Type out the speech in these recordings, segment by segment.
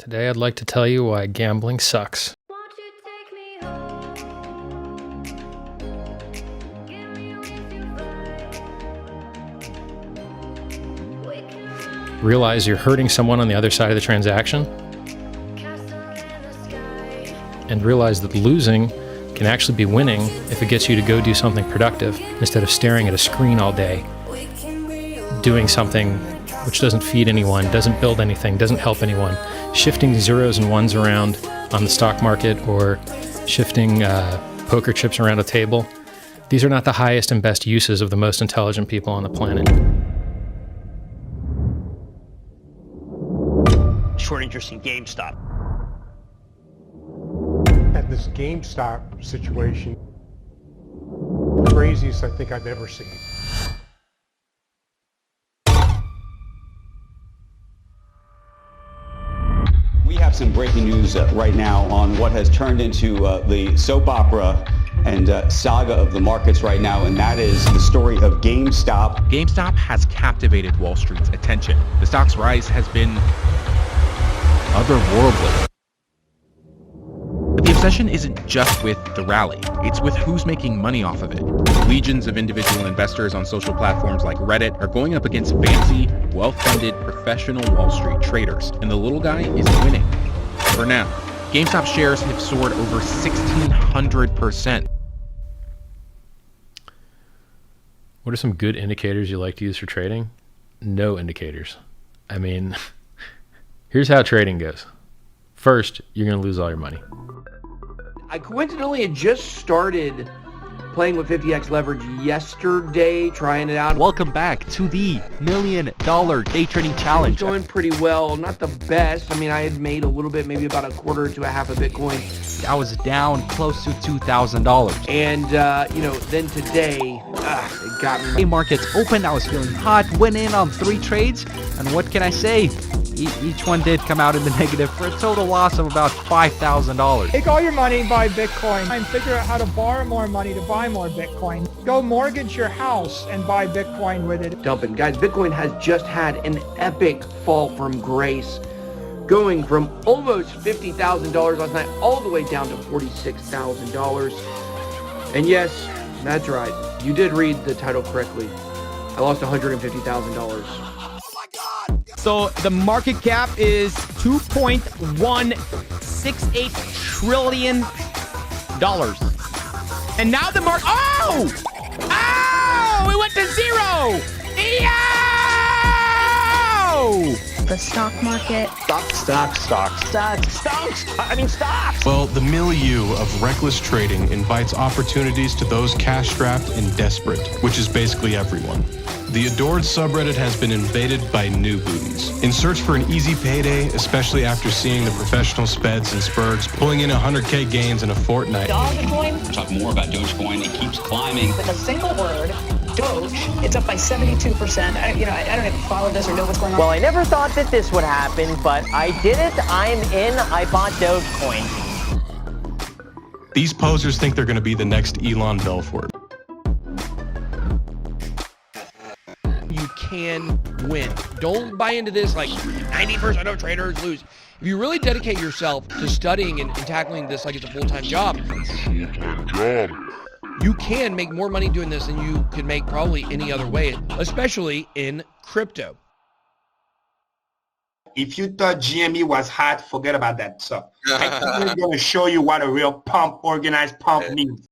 Today I'd like to tell you why gambling sucks. Won't you take me home? Give me with your vibe. We can run Realize you're hurting someone on the other side of the transaction, castle in the sky. and realize that losing can actually be winning if it gets you to go do something productive instead of staring at a screen all day, We can be doing something which doesn't feed anyone, doesn't build anything, doesn't help anyone, shifting zeros and ones around on the stock market or shifting poker chips around a table. These are not the highest and best uses of the most intelligent people on the planet. Short interest in GameStop. At this GameStop situation, craziest I think I've ever seen. We have some breaking news right now on what has turned into the soap opera and saga of the markets right now, and that is the story of GameStop. GameStop has captivated Wall Street's attention. The stock's rise has been otherworldly. But the obsession isn't just with the rally, it's with who's making money off of it. Legions of individual investors on social platforms like Reddit are going up against fancy, well-funded, professional Wall Street traders, and the little guy is winning. For now, GameStop shares have soared over 1,600%. What are some good indicators you like to use for trading? No indicators. I mean, here's how trading goes. First, you're going to lose all your money. I coincidentally had just started playing with 50x leverage yesterday, trying it out. Welcome back to the $1 Million Day Trading It's Challenge. going pretty well, not the best. I mean, I had made a little bit, maybe about a quarter to a half of Bitcoin. I was down close to $2,000. And, then today, it got me. Hey, markets opened, I was feeling hot, went in on 3 trades, and what can I say? Each one did come out in the negative for a total loss of about $5,000. Take all your money and buy Bitcoin and figure out how to borrow more money to buy more Bitcoin. Go mortgage your house and buy Bitcoin with it. Dumping. Guys, Bitcoin has just had an epic fall from grace, going from almost $50,000 last night all the way down to $46,000. And yes, that's right. You did read the title correctly. I lost $150,000. So the market cap is $2.168 trillion. And now the market, oh, it went to zero. The stock market. Stocks. Well, the milieu of reckless trading invites opportunities to those cash-strapped and desperate, which is basically everyone. The adored subreddit has been invaded by new bootins. In search for an easy payday, especially after seeing the professional speds and spurgs pulling in 100K gains in a fortnight. Dogecoin. We'll talk more about Dogecoin. It keeps climbing. With a single word, Doge, it's up by 72%. I don't even follow this or know what's going on. Well, I never thought that this would happen, but I did it. I'm in. I bought Dogecoin. These posers think they're going to be the next Elon Belfort. You can win. Don't buy into this like 90% of traders lose. If you really dedicate yourself to studying and tackling this like it's a full-time job, you can make more money doing this than you could make probably any other way, especially in crypto. If you thought GME was hot, forget about that stuff. I'm going to show you what a real organized pump means.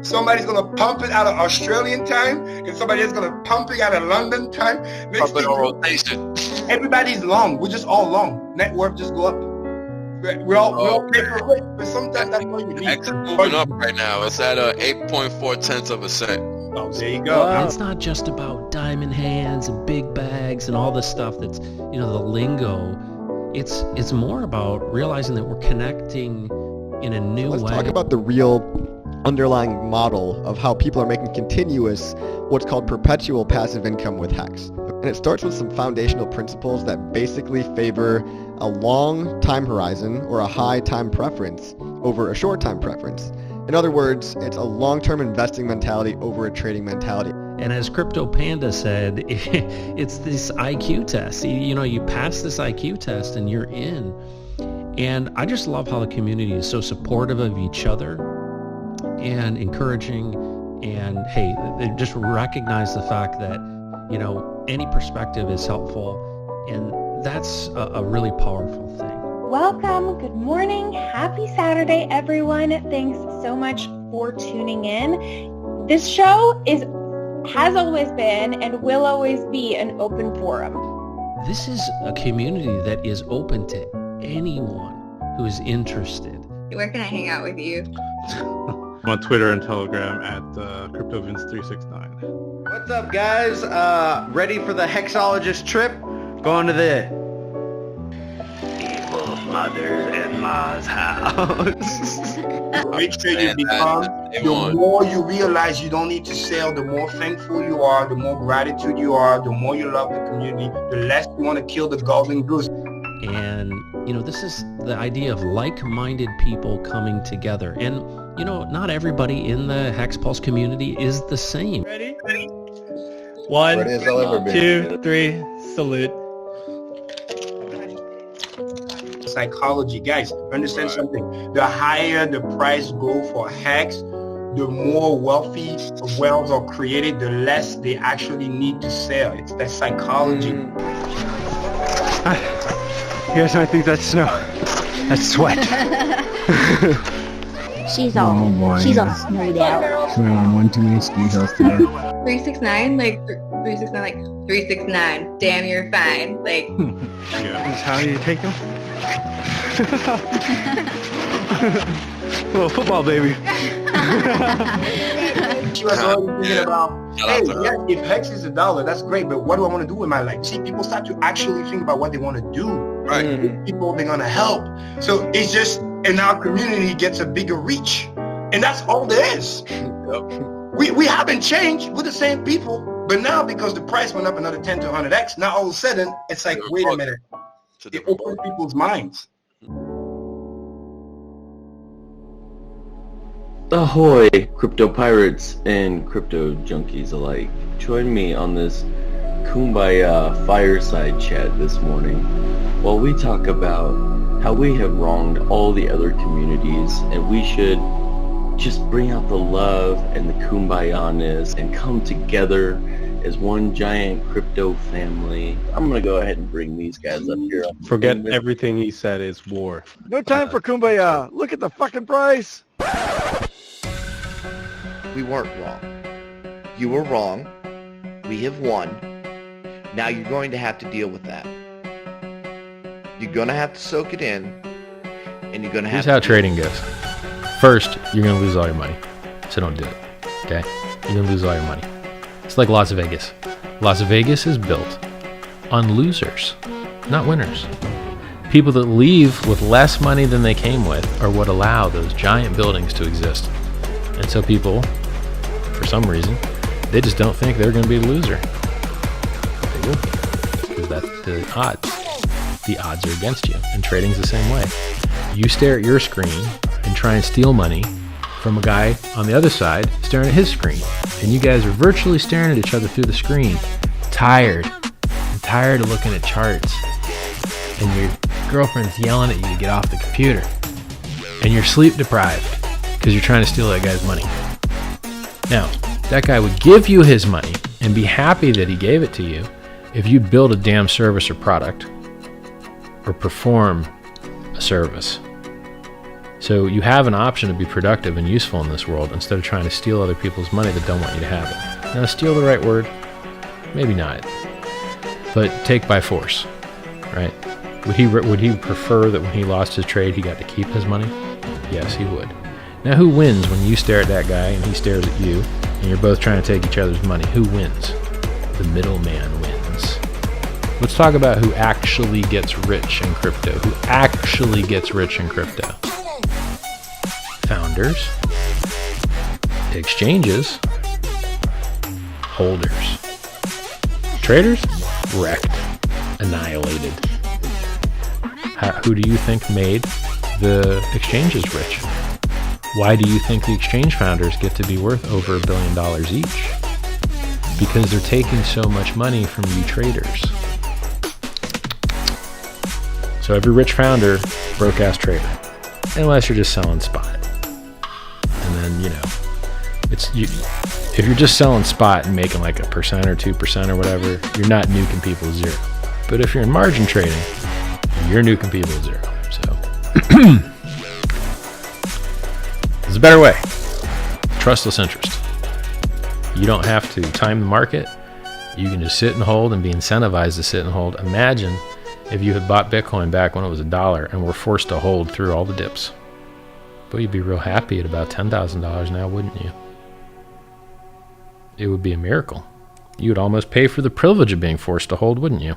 Somebody's going to pump it out of Australian time, and somebody else going to pump it out of London time. Pump it on rotation. Everybody's long. We're just all long. Net worth just go up. We're all pay for it, but sometimes that's all you need. Hex is moving up right now. It's at 8.4%. Oh, there you go. It's not just about diamond hands and big bags and all this stuff that's, the lingo. It's more about realizing that we're connecting in a new way. Let's talk about the real underlying model of how people are making continuous, what's called perpetual passive income with Hex. And it starts with some foundational principles that basically favor a long time horizon or a high time preference over a short time preference. In other words, it's a long-term investing mentality over a trading mentality. And as Crypto Panda said, it's this IQ test. You know, you pass this IQ test and you're in. And I just love how the community is so supportive of each other and encouraging. And hey, they just recognize the fact that, you know, any perspective is helpful. And that's a really powerful thing. Welcome, good morning, happy Saturday everyone. Thanks so much for tuning in. This show has always been and will always be an open forum. This is a community that is open to anyone who is interested. Where can I hang out with you? On Twitter and Telegram at CryptoVince369. What's up, guys? Ready for the Hexologist trip? Going to the mother's in-law's house. Make sure you become, the more you realize you don't need to sell, the more thankful you are, the more gratitude you are, the more you love the community, the less you want to kill the golden goose. And, you know, this is the idea of like-minded people coming together. And, you know, not everybody in the Hex Pulse community is the same. Ready? 1, 2, 3, salute. Psychology, guys, understand something. The higher the price go for Hex, the more wealthy wells are created, the less they actually need to sell. It's that psychology. You guys might think that's snow. That's sweat. She's all snowed out. We're on one too many ski hills today. 369, like 369, like 369. Damn, you're fine. Like, That's how you take them. Little football baby. She was already thinking about, hey, yes, if Hex is $1, that's great, but what do I want to do with my life? See, people start to actually think about what they want to do. Right. People they're gonna help. So it's just, and our community gets a bigger reach, and that's all there is. We haven't changed. We're the same people, but now because the price went up another 10 to 100x, now all of a sudden it's like, wait a minute. It opened people's minds. Ahoy, crypto pirates and crypto junkies alike. Join me on this Kumbaya fireside chat this morning while we talk about how we have wronged all the other communities and we should just bring out the love and the Kumbaya-ness and come together as one giant crypto family. I'm gonna go ahead and bring these guys up here. Forget everything he said is war. No time for Kumbaya. Look at the fucking price. We weren't wrong. You were wrong. We have won. Now you're going to have to deal with that. You're going to have to soak it in, and you're going to have Here's how trading goes. First, you're going to lose all your money, so don't do it, okay? You're going to lose all your money. It's like Las Vegas. Las Vegas is built on losers, not winners. People that leave with less money than they came with are what allow those giant buildings to exist. And so people, for some reason, they just don't think they're going to be a loser. They will be, because that's the odds. The odds are against you, and trading's the same way. You stare at your screen and try and steal money from a guy on the other side staring at his screen. And you guys are virtually staring at each other through the screen, tired of looking at charts. And your girlfriend's yelling at you to get off the computer. And you're sleep deprived because you're trying to steal that guy's money. Now, that guy would give you his money and be happy that he gave it to you if you build a damn service or product or perform a service. So you have an option to be productive and useful in this world instead of trying to steal other people's money that don't want you to have it. Now, steal the right word? Maybe not. But take by force, right? Would he prefer that when he lost his trade, he got to keep his money? Yes, he would. Now, who wins when you stare at that guy and he stares at you and you're both trying to take each other's money? Who wins? The middleman wins. Let's talk about who actually gets rich in crypto. Who actually gets rich in crypto? Founders, exchanges, holders. Traders? Wrecked. Annihilated. Who do you think made the exchanges rich? Why do you think the exchange founders get to be worth over $1 billion each? because they're taking so much money from you traders. So every rich founder, broke ass trader, unless you're just selling spot. And then, you know, if you're just selling spot and making like 1% or 2% or whatever, you're not nuking people to zero. But if you're in margin trading, you're nuking people to zero. So there's a better way. Trustless interest. You don't have to time the market. You can just sit and hold and be incentivized to sit and hold. Imagine if you had bought Bitcoin back when it was $1 and were forced to hold through all the dips. But you'd be real happy at about $10,000 now, wouldn't you? It would be a miracle. You would almost pay for the privilege of being forced to hold, wouldn't you?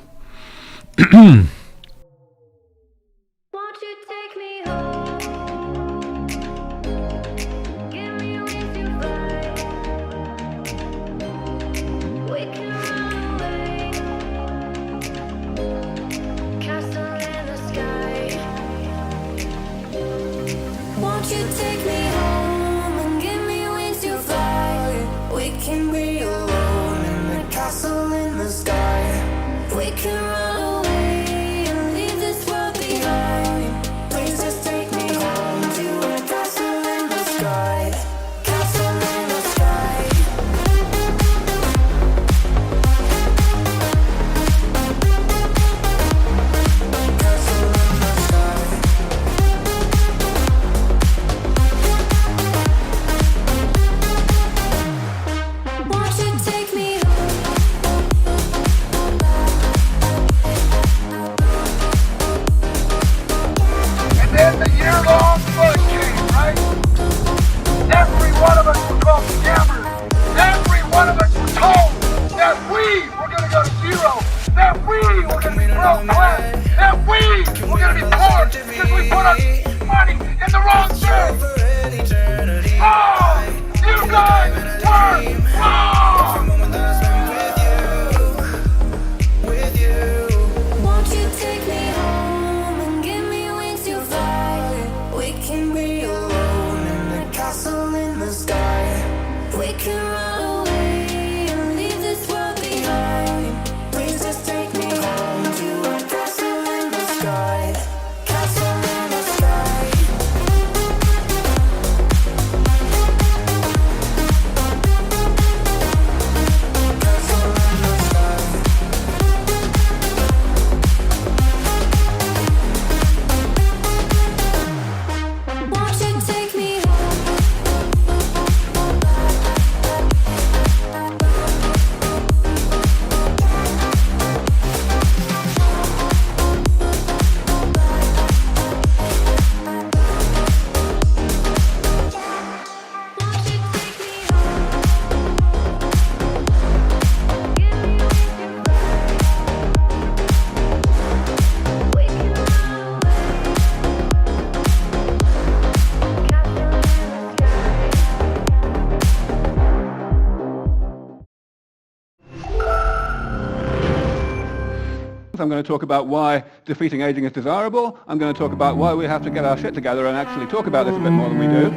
I'm going to talk about why defeating aging is desirable. I'm going to talk about why we have to get our shit together and actually talk about this a bit more than we do.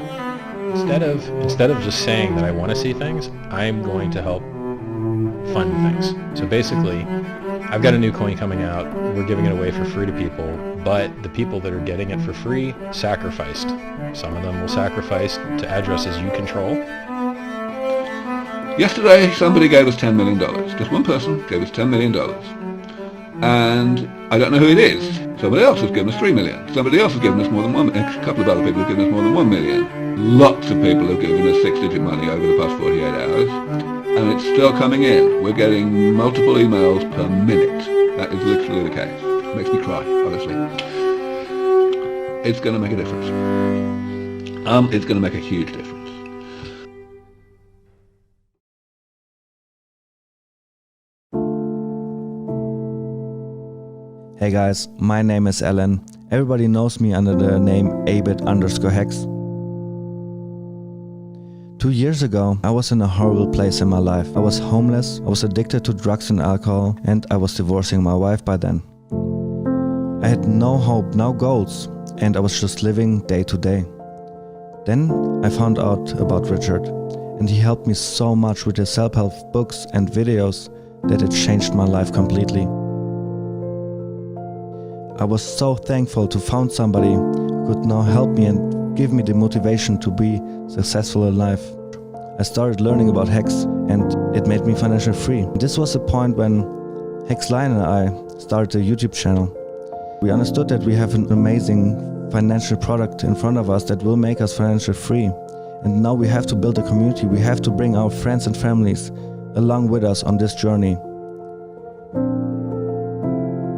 Instead of just saying that I want to see things, I'm going to help fund things. So basically, I've got a new coin coming out. We're giving it away for free to people, but the people that are getting it for free sacrificed. Some of them will sacrifice to addresses you control. Yesterday, somebody gave us $10 million. Just one person gave us $10 million. And I don't know who it is. Somebody else has given us 3 million. Somebody else has given us more than 1 million. A couple of other people have given us more than 1 million. Lots of people have given us 6-digit money over the past 48 hours. And it's still coming in. We're getting multiple emails per minute. That is literally the case. It makes me cry, honestly. It's going to make a difference. It's going to make a huge difference. Hey guys, my name is Alan. Everybody knows me under the name abit_hex. 2 years ago, I was in a horrible place in my life. I was homeless, I was addicted to drugs and alcohol, and I was divorcing my wife by then. I had no hope, no goals, and I was just living day to day. Then I found out about Richard, and he helped me so much with his self-help books and videos that it changed my life completely. I was so thankful to find somebody who could now help me and give me the motivation to be successful in life. I started learning about Hex and it made me financially free. This was the point when Hex Lion and I started a YouTube channel. We understood that we have an amazing financial product in front of us that will make us financially free. And now we have to build a community. We have to bring our friends and families along with us on this journey.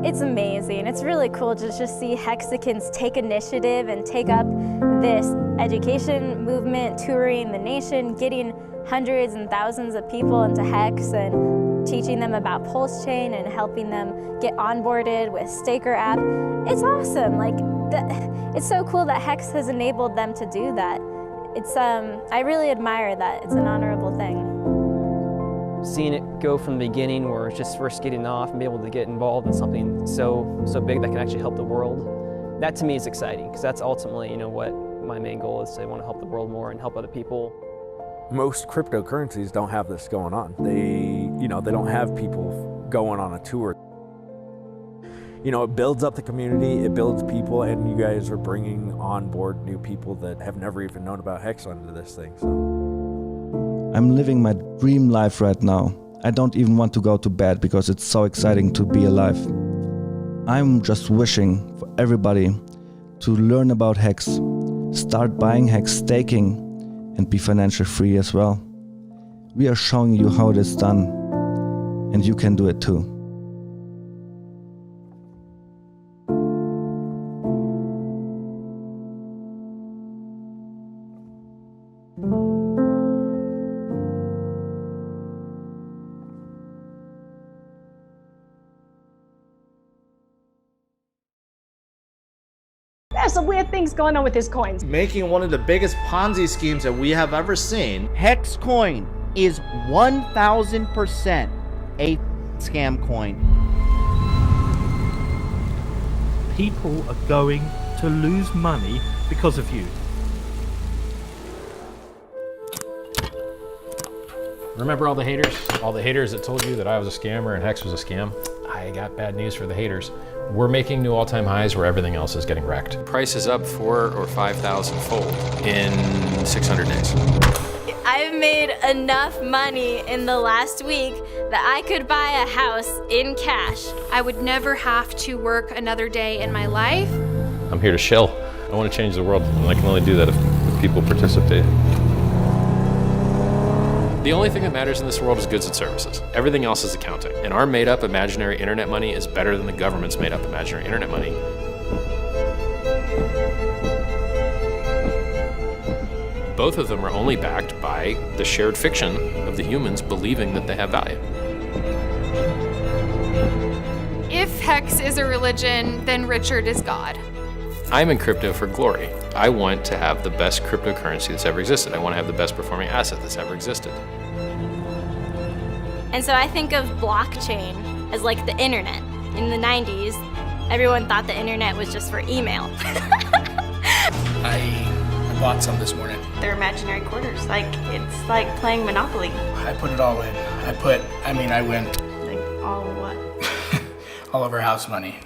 It's amazing. It's really cool to just see Hexicans take initiative and take up this education movement, touring the nation, getting hundreds and thousands of people into Hex and teaching them about Pulse Chain and helping them get onboarded with Staker app. It's awesome. It's so cool that Hex has enabled them to do that. I really admire that. It's an honorable thing. Seeing it go from the beginning where it's just first getting off and be able to get involved in something so big that can actually help the world, that to me is exciting, because that's ultimately, what my main goal is, to want to help the world more and help other people. Most cryptocurrencies don't have this going on. They don't have people going on a tour. It builds up the community, it builds people, and you guys are bringing on board new people that have never even known about Hex onto this thing. So. I'm living my dream life right now. I don't even want to go to bed because it's so exciting to be alive. I'm just wishing for everybody to learn about Hex, start buying Hex, staking, and be financially free as well. We are showing you how it is done, and you can do it too. There's some weird things going on with his coins. Making one of the biggest Ponzi schemes that we have ever seen. Hex coin is 1000% a scam coin. People are going to lose money because of you. Remember all the haters? All the haters that told you that I was a scammer and Hex was a scam? I got bad news for the haters. We're making new all-time highs where everything else is getting wrecked. Price is up 4,000 or 5,000 fold in 600 days. I've made enough money in the last week that I could buy a house in cash. I would never have to work another day in my life. I'm here to shill. I want to change the world, and I can only do that if people participate. The only thing that matters in this world is goods and services. Everything else is accounting. And our made-up imaginary internet money is better than the government's made-up imaginary internet money. Both of them are only backed by the shared fiction of the humans believing that they have value. If Hex is a religion, then Richard is God. I'm in crypto for glory. I want to have the best cryptocurrency that's ever existed. I want to have the best performing asset that's ever existed. And so I think of blockchain as like the internet. In the 90s, everyone thought the internet was just for email. I bought some this morning. They're imaginary quarters. It's like playing Monopoly. I put it all in. I went. Like all what? All over house money.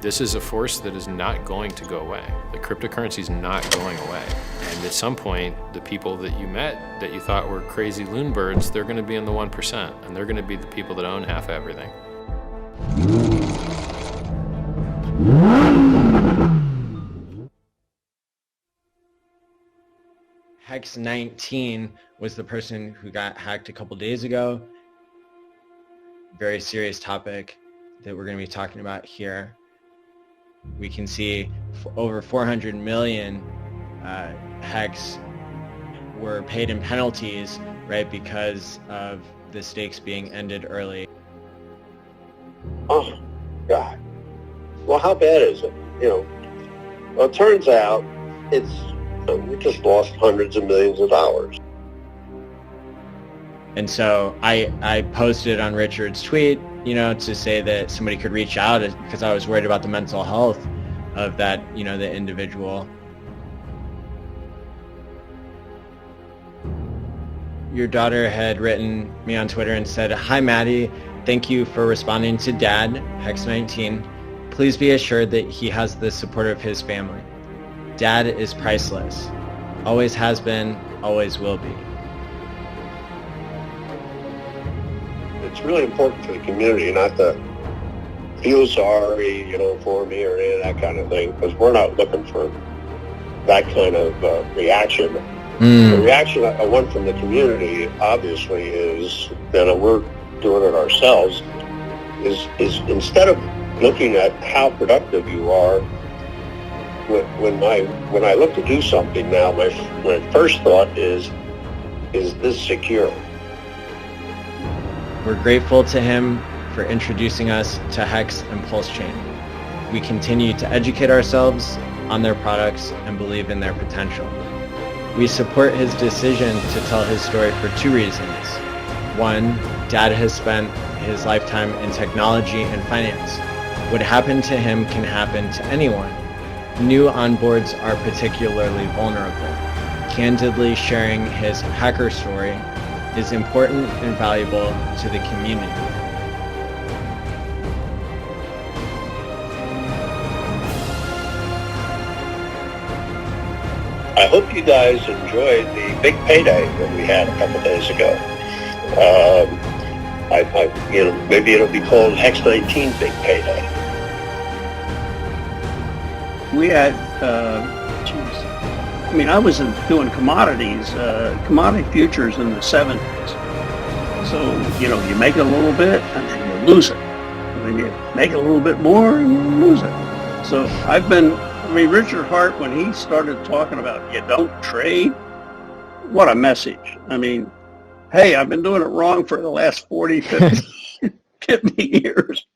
This is a force that is not going to go away. The cryptocurrency is not going away. And at some point, the people that you met that you thought were crazy loon birds, they're going to be in the 1%, and they're going to be the people that own half everything. Hex 19 was the person who got hacked a couple days ago. Very serious topic that we're going to be talking about here. We can see over 400 million Hex were paid in penalties, right, because of the stakes being ended early. Oh, God. Well, how bad is it? Well, it turns out we just lost hundreds of millions of dollars. And so I posted on Richard's tweet, to say that somebody could reach out because I was worried about the mental health of that, the individual. Your daughter had written me on Twitter and said, "Hi Maddie, thank you for responding to Dad, Hex 19. Please be assured that he has the support of his family. Dad is priceless. Always has been, always will be." It's really important for the community not to feel sorry, for me or any of that kind of thing, because we're not looking for that kind of reaction. The reaction I want from the community, obviously, is, we're doing it ourselves, is instead of looking at how productive you are, when I look to do something now, my first thought is this secure? We're grateful to him for introducing us to Hex and Pulse Chain. We continue to educate ourselves on their products and believe in their potential. We support his decision to tell his story for two reasons. One, Dad has spent his lifetime in technology and finance. What happened to him can happen to anyone. New onboards are particularly vulnerable. Candidly sharing his hacker story is important and valuable to the community. I hope you guys enjoyed the big payday that we had a couple days ago. Maybe it'll be called Hex 19 Big Payday. We had, I was doing commodities, commodity futures in the 70s. So, you make it a little bit and then you lose it. And then you make it a little bit more and you lose it. So Richard Hart, when he started talking about you don't trade, what a message. Hey, I've been doing it wrong for the last 40, 50 years.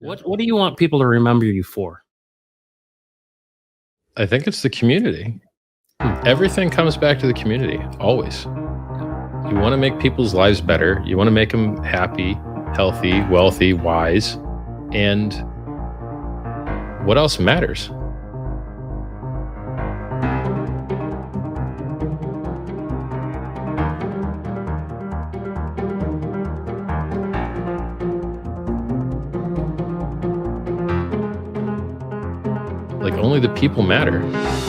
What do you want people to remember you for? I think it's the community. Everything comes back to the community, always. You want to make people's lives better. You want to make them happy, healthy, wealthy, wise. And what else matters? Only the people matter.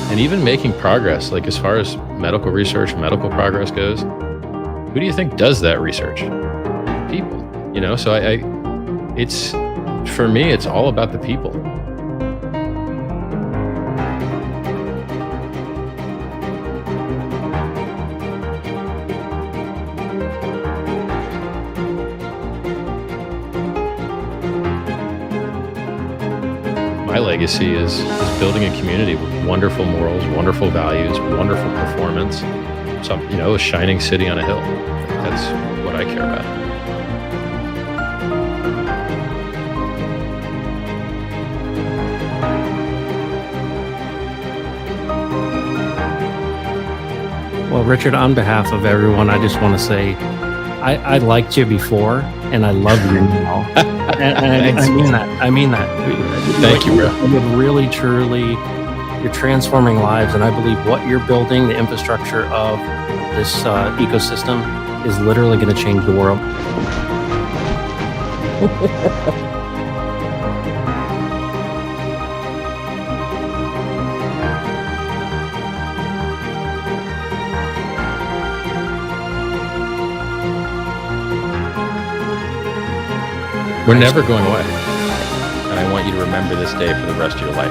And even making progress, as far as medical research, medical progress goes, who do you think does that research? People, so it's, for me, it's all about the people. My legacy is building a community with wonderful morals, wonderful values, wonderful performance. So, a shining city on a hill. That's what I care about. Well, Richard, on behalf of everyone, I just want to say I liked you before, and I love you now. and I mean that. Thank you, bro. You're really, truly, you're transforming lives, and I believe what you're building, the infrastructure of this ecosystem, is literally going to change the world. We're never going away. And I want you to remember this day for the rest of your life.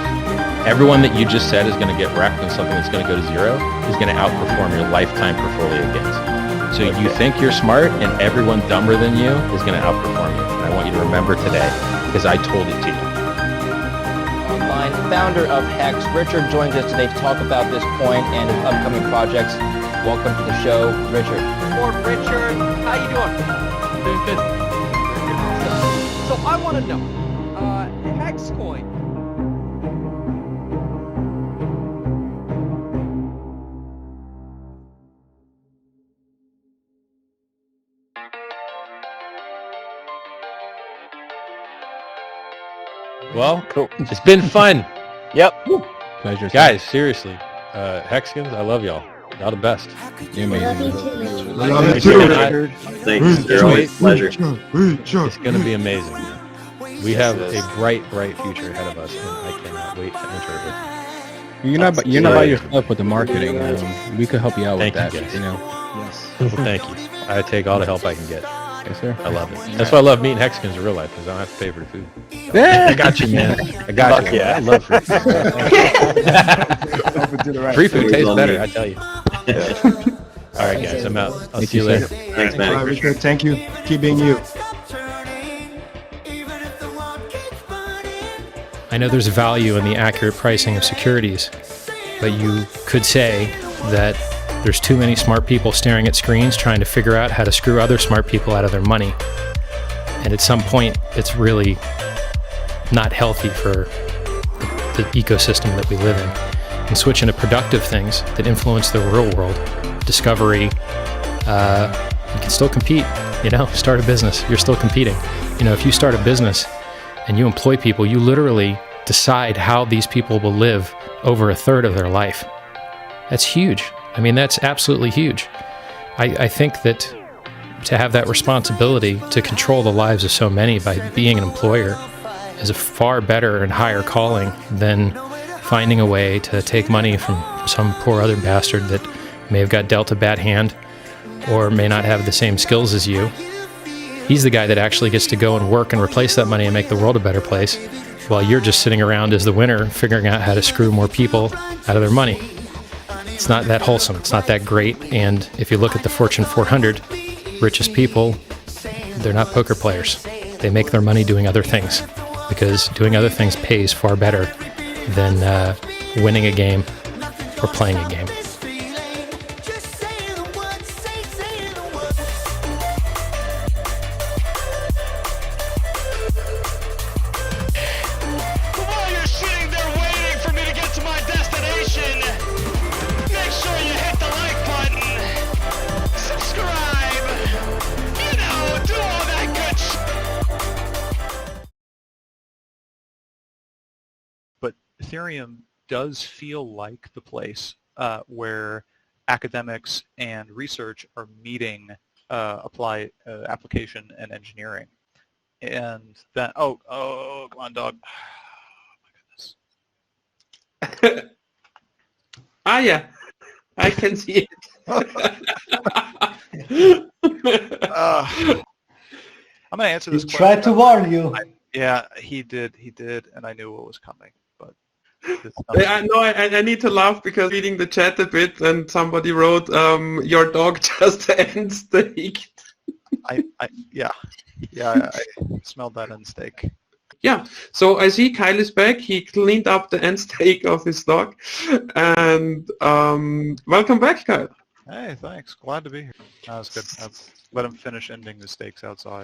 Everyone that you just said is going to get wrecked on something that's going to go to zero is going to outperform your lifetime portfolio gains. So you think you're smart and everyone dumber than you is going to outperform you. And I want you to remember today because I told it to you. Online founder of Hex, Richard joins us today to talk about this coin and his upcoming projects. Welcome to the show, Richard. Richard, how you doing? Doing good. So I want to know, Hex coin. Well, it's been fun. Yep. Pleasure, guys. Seriously, Hexkins, I love y'all. Y'all the best. You're amazing. I love you too. Thanks. They're always a pleasure. It's going to be amazing. We have a bright future ahead of us, and I cannot wait to enter it with you. You're not by yourself with the marketing. We could help you out with that. Guys. You know. Yes. Well, thank you. I take all the help I can get. Yes, sir. I love it. That's why I love meeting Hexkins in real life, because I don't have to pay for the food. Yeah. I got you, man. I got you. Yeah. I love free food. Free food tastes better, I tell you. All right, guys. I'm out. I'll see you later. Thanks, man. All right, Richard. Thank you. Keep being you. I know there's value in the accurate pricing of securities, but you could say that there's too many smart people staring at screens trying to figure out how to screw other smart people out of their money. And at some point, it's really not healthy for the ecosystem that we live in. And switch into productive things that influence the real world, discovery, you can still compete, start a business. You're still competing. If you start a business and you employ people, you literally decide how these people will live over a third of their life. That's huge. I mean, that's absolutely huge. I think that to have that responsibility to control the lives of so many by being an employer is a far better and higher calling than finding a way to take money from some poor other bastard that may have got dealt a bad hand or may not have the same skills as you. He's the guy that actually gets to go and work and replace that money and make the world a better place, while you're just sitting around as the winner figuring out how to screw more people out of their money. It's not that wholesome. It's not that great. And if you look at the Fortune 400 richest people, they're not poker players. They make their money doing other things, because doing other things pays far better than winning a game or playing a game. But Ethereum does feel like the place where academics and research are meeting application and engineering. And then, oh, come on, dog. Oh, my goodness. Yeah, I can see it. I'm going to answer this question. He tried to warn you. Yeah, he did, and I knew what was coming. But I need to laugh because reading the chat a bit, and somebody wrote, "Your dog just end staked." I smelled that end steak. Yeah, so I see Kyle is back. He cleaned up the end stake of his dog, and welcome back, Kyle. Hey, thanks. Glad to be here. That was good. Let him finish ending the steaks outside.